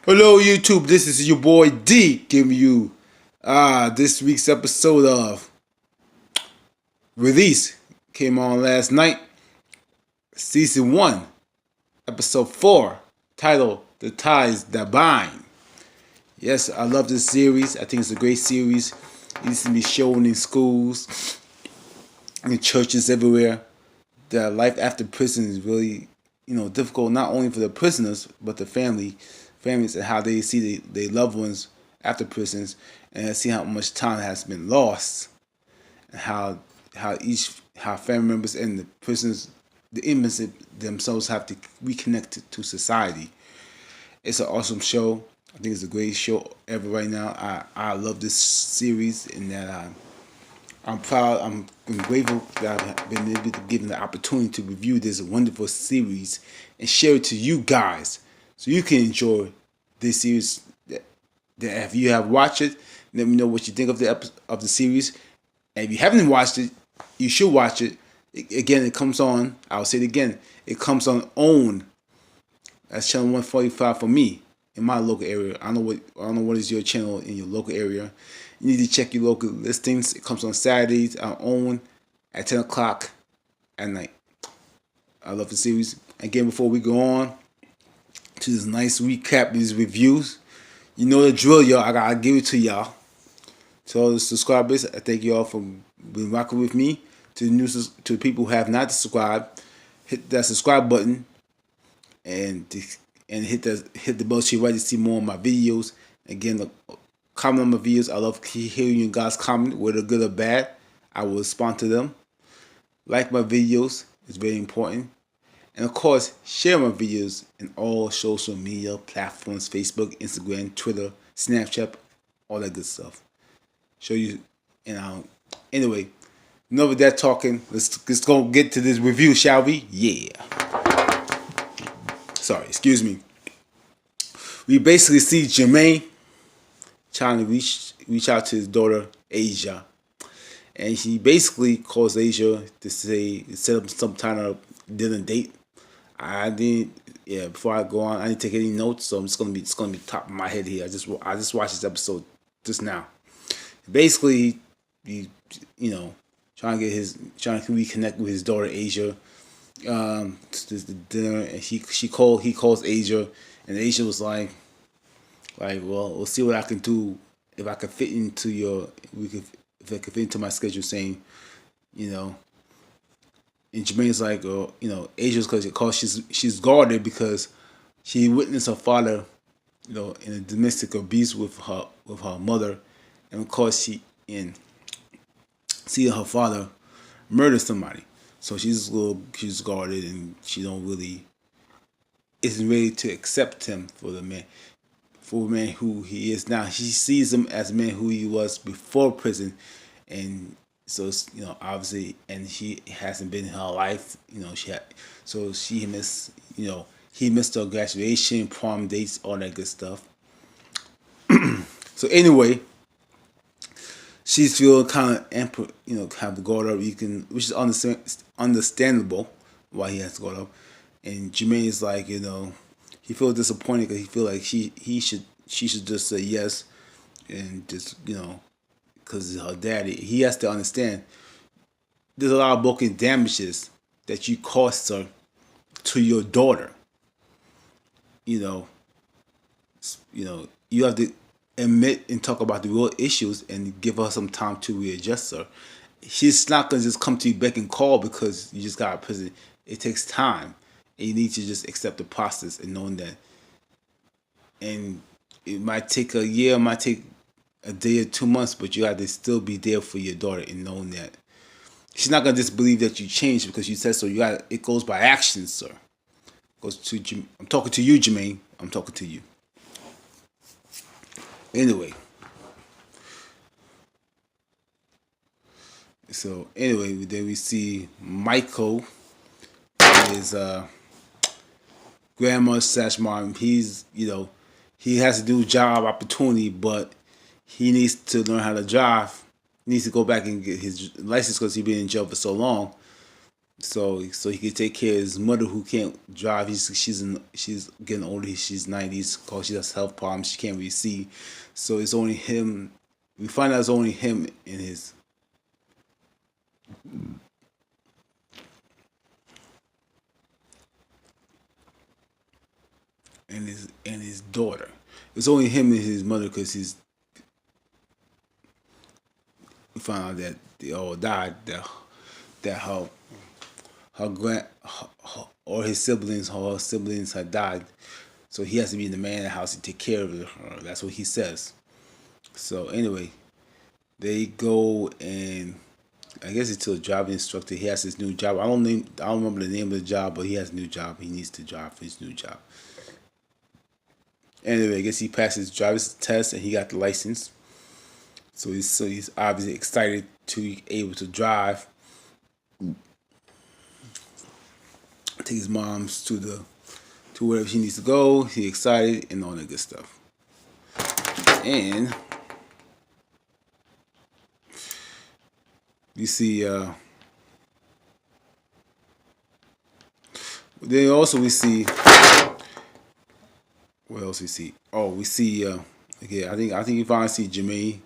Hello YouTube, this is your boy D giving you this week's episode of Release. Came on last night, season 1, episode 4, titled The Ties That Bind. Yes, I love this series. I think it's a great series. It needs to be shown in schools, in churches everywhere. That life after prison is really, difficult not only for the prisoners but the families, and how they see their loved ones after prisons, and see how much time has been lost, and how family members and the prisoners, the inmates themselves have to reconnect to society. It's an awesome show. I think it's a great show ever right now. I love this series, and that I'm proud. I'm grateful that I've been able to given the opportunity to review this wonderful series and share it to you guys, so you can enjoy this series. That if you have watched it, let me know what you think of the series. And if you haven't watched it, you should watch it. Again, it comes on. I'll say it again. It comes on OWN. That's channel 145 for me in my local area. I don't know what is your channel in your local area. You need to check your local listings. It comes on Saturdays on OWN at 10 o'clock at night. I love the series. Again, before we go on to this nice recap, these reviews, you know the drill, y'all. I gotta give it to y'all. To all the subscribers, I thank y'all for being rocking with me. To the people who have not subscribed, hit that subscribe button and hit the bell sheet right to see more of my videos. Again, comment on my videos. I love hearing you guys comment, whether good or bad. I will respond to them. Like my videos, it's very important. And of course, share my videos in all social media platforms: Facebook, Instagram, Twitter, Snapchat, all that good stuff. Show you, anyway, enough of that talking. Let's go get to this review, shall we? Yeah. Sorry, excuse me. We basically see Jermaine trying to reach out to his daughter Asia, and he basically calls Asia to set up some kind of dinner date. I didn't. Yeah, before I go on, I didn't take any notes, so it's gonna be top of my head here. I just watched this episode just now. Basically, trying to reconnect with his daughter Asia. To the dinner, and he calls Asia, and Asia was like, well, we'll see what I can do if I can fit into if I can fit into my schedule, saying, and Jermaine's like, Asia's because she's guarded because she witnessed her father, in a domestic abuse with her mother, and of course she seeing her father murder somebody, so she's guarded, and she isn't ready to accept him for the man who he is now. She sees him as a man who he was before prison, and so obviously, and he hasn't been in her life. She missed he missed her graduation, prom dates, all that good stuff. So anyway, she's feeling kind of have to guard up. Which is understandable why he has to guard up. And Jermaine is like, he feels disappointed because he feel like she should just say yes, and just because her daddy. He has to understand there's a lot of broken damages that you caused her to your daughter. You have to admit and talk about the real issues and give her some time to readjust her. She's not gonna just come to you beck and call because you just got out of prison. It takes time, and you need to just accept the process and knowing that. And it might take a year, it might take a day or 2 months, but you have to still be there for your daughter and knowing that she's not gonna just believe that you changed because you said so. It goes by actions, sir. I'm talking to you, Jermaine. I'm talking to you. Anyway. Then we see Michael, his grandma / mom. He has to do job opportunity, but he needs to learn how to drive. He needs to go back and get his license because he's been in jail for so long. so he could take care of his mother who can't drive. She's getting older. She's 90s because she has health problems. She can't really see. So it's only him. We find out it's only him and his daughter. It's only him and his mother because we found out that they all died. That her grand or his siblings or her siblings had died. So he has to be the man in the house to take care of her. That's what he says. So anyway, they go and I guess it's to a driving instructor. He has his new job. I don't remember the name of the job, but he has a new job. He needs to drive for his new job. Anyway, I guess he passed his driver's test and he got the license. So he's obviously excited to be able to drive. Take his mom's to wherever she needs to go. He's excited and all that good stuff. And you see, then also we see, what else we see? Oh, we see, okay, I think you finally see Jermaine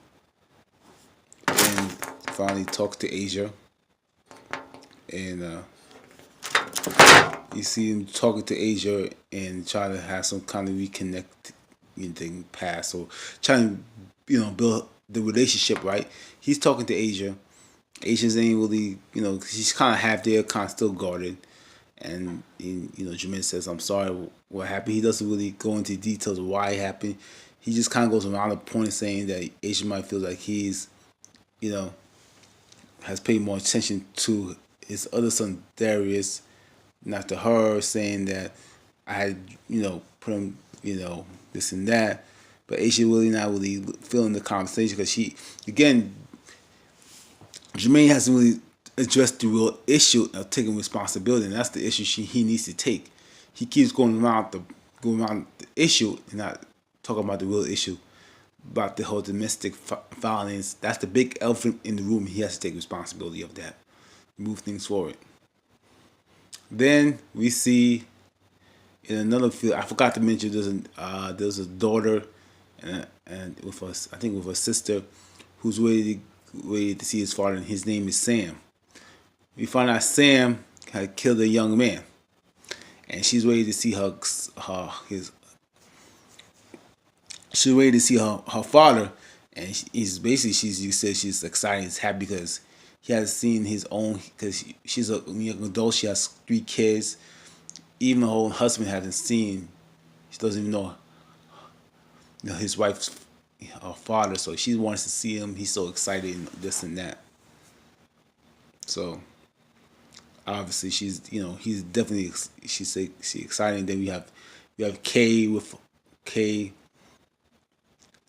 and finally talk to Asia, and you see him talking to Asia and trying to have some kind of reconnect thing past, so trying to build the relationship right. He's talking to Asia. Asians ain't really, she's kind of half there, kind of still guarded. And, Jermaine says, I'm sorry what happened. He doesn't really go into details of why it happened. He just kind of goes around the point saying that Asia might feel like he's, has paid more attention to his other son, Darius, not to her, saying that I had, put him, this and that. But Asia really not really feeling the conversation because again, Jermaine hasn't really addressed the real issue of taking responsibility, and that's the issue he needs to take. He keeps going around the issue and not talking about the real issue, about the whole domestic violence. That's the big elephant in the room. He has to take responsibility of that, move things forward. Then we see in another field. I forgot to mention there's a daughter and with us, I think with her sister, who's ready to see his father, and his name is Sam. We find out Sam had killed a young man, and she's ready to see she's ready to see her father, and you said she's excited, she's happy because he has seen his own, because she's a young adult, she has 3 kids, even her own husband hasn't seen, she doesn't even know, his wife's father, so she wants to see him. He's so excited and this and that. So obviously he's definitely, she's excited. And then we have Kay.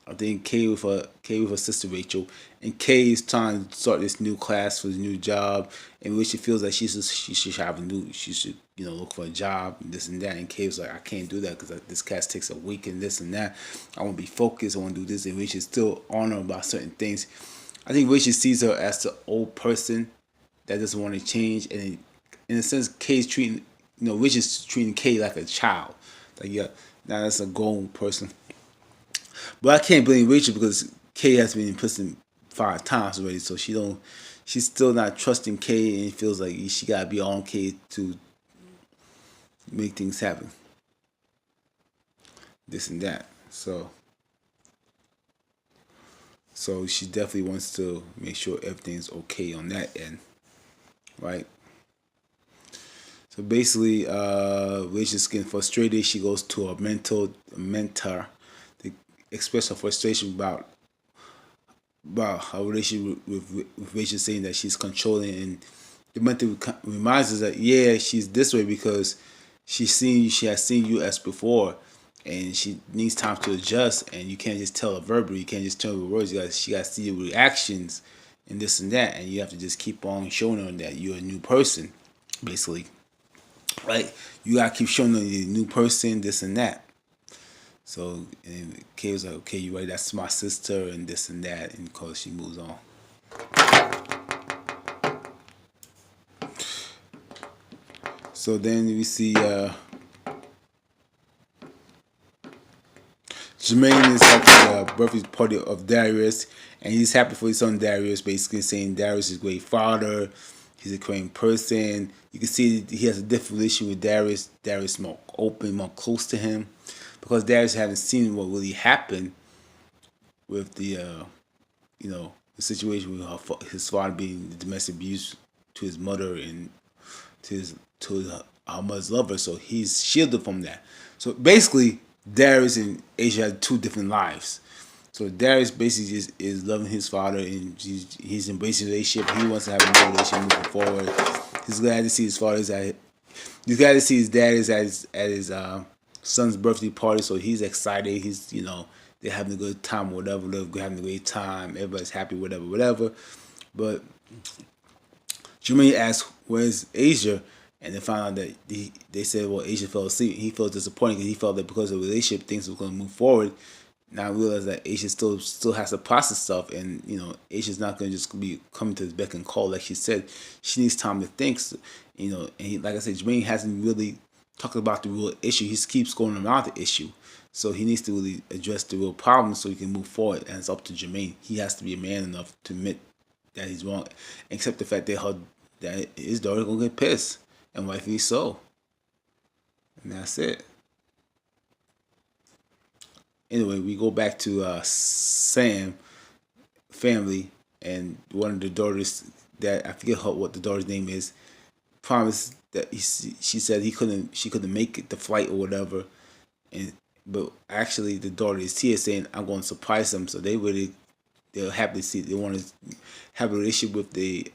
I think Kay with her sister Rachel, and Kay is trying to start this new class for his new job, in which she feels like she should look for a job and this and that. And Kay was like, I can't do that because this class takes a week and this and that. I want to be focused. I want to do this. And Rachel still on her about certain things. I think Rachel sees her as the old person that doesn't want to change, and in a sense, Kay's treating Rachel's treating Kay like a child. Like, yeah, now that's a grown person. But I can't blame Rachel because Kay has been in prison 5 times already, so she's still not trusting Kay, and feels like she gotta be on Kay to make things happen. This and that. So she definitely wants to make sure everything's okay on that end. Right? So basically, Rachel's getting frustrated. She goes to a mentor to express her frustration about her relationship with Rachel, saying that she's controlling, and the mentor reminds us that she's this way because she has seen you as before, and she needs time to adjust, and you can't just tell her verbally, you can't just tell her with words, she got to see your reactions and this and that, and you have to just keep on showing her that you're a new person, basically. Right? You gotta keep showing them you're a new person, this and that. So, and Kay was like, okay, you're right, that's my sister, and this and that, and of course she moves on. So then we see Jermaine is at the birthday party of Darius, and he's happy for his son Darius, basically saying Darius is a great father, he's a great person. You can see he has a different relationship with Darius. Darius is more open, more close to him, because Darius hasn't seen what really happened with the the situation with his father being the domestic abuse to his mother and to our mother's lover, so he's shielded from that. So basically, Darius and Asia had two different lives. So Darius basically just is loving his father and he's embracing the relationship. He wants to have a new relationship moving forward. He's glad to see his father's at. He's glad to see his dad is at his son's birthday party. So he's excited. He's they're having a good time, whatever. They're having a great time. Everybody's happy, whatever. But Jermaine asked, "Where's Asia?" And they found out that they said, "Well, Asia fell asleep." He felt disappointed because he felt that because of the relationship, things were going to move forward. Now I realize that Asia still has to process stuff, and Asia's not going to just be coming to his beck and call like she said. She needs time to think. So, and like I said, Jermaine hasn't really talked about the real issue. He just keeps going around the issue. So he needs to really address the real problem so he can move forward. And it's up to Jermaine. He has to be a man enough to admit that he's wrong, accept the fact that his daughter's gonna get pissed, and rightfully so. And that's it. Anyway, we go back to Sam family, and one of the daughters that I forget what the daughter's name is promised that she said she couldn't make it the flight or whatever, and but actually the daughter is here saying I'm going to surprise them, so they're happy to see. They want to have a relationship with the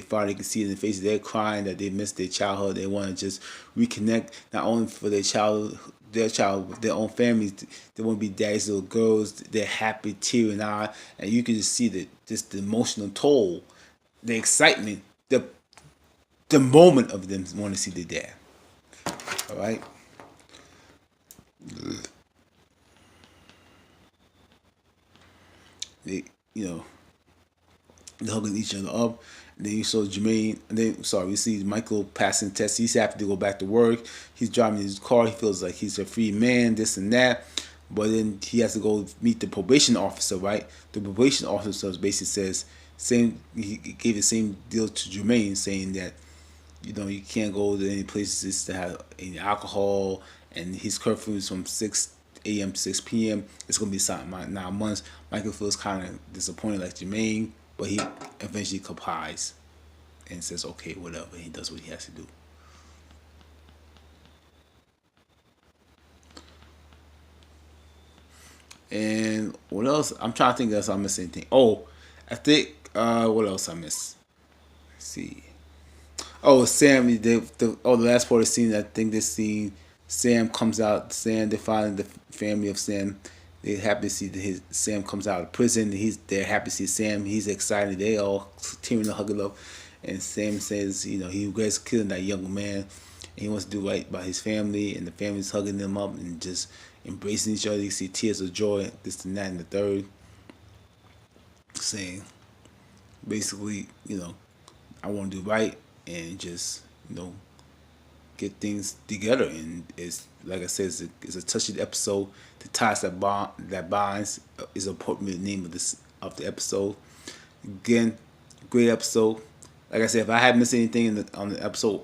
father. They can see in their faces they're crying that they missed their childhood. They want to just reconnect, not only for their child, with their own families. They want to be daddy's little girls. They're happy, tearing eye, and you can just see the emotional toll, the excitement, the moment of them wanting to see their dad. All right. They, they're hugging each other up. And then you saw Jermaine, and then we see Michael passing tests. He's happy to go back to work. He's driving his car. He feels like he's a free man, this and that. But then he has to go meet the probation officer, right? The probation officer basically says he gave the same deal to Jermaine, saying that you can't go to any places that have any alcohol, and his curfew is from 6 a.m. to 6 p.m. It's gonna be something 9 months. Michael feels kind of disappointed like Jermaine, but he eventually complies and says okay, whatever. He does what he has to do. And what else? I'm trying to think else I missed anything. Oh, I think what else I missed? Let's see. Oh, Sam, the last part of the scene, I think this scene, Sam comes out, Sam, they find the family of Sam. They're happy to see that Sam comes out of prison. They're happy to see Sam. He's excited. They all tearing and hugging up. And Sam says, he regrets killing that young man. And he wants to do right by his family. And the family's hugging them up and just embracing each other. You see tears of joy, this and that and the third. Saying, basically, I want to do right and just get things together. And it's like I said, it's a touching episode. The ties that binds is the name of the episode. Again, great episode. Like I said, if I haven't missed anything on the episode,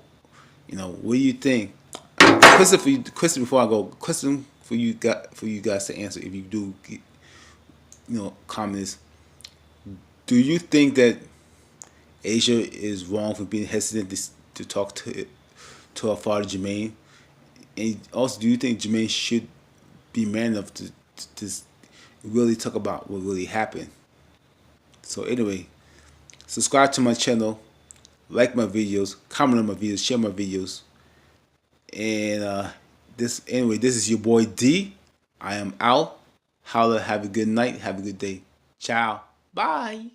what do you think? Question before I go. Question for you guys to answer if you do get, comments. Do you think that Asia is wrong for being hesitant to talk to her father Jermaine? And also, do you think Jermaine should be man enough to really talk about what really happened? So anyway, subscribe to my channel, like my videos, comment on my videos, share my videos, and this is your boy D. I am out. Holla, have a good night, have a good day. Ciao. Bye.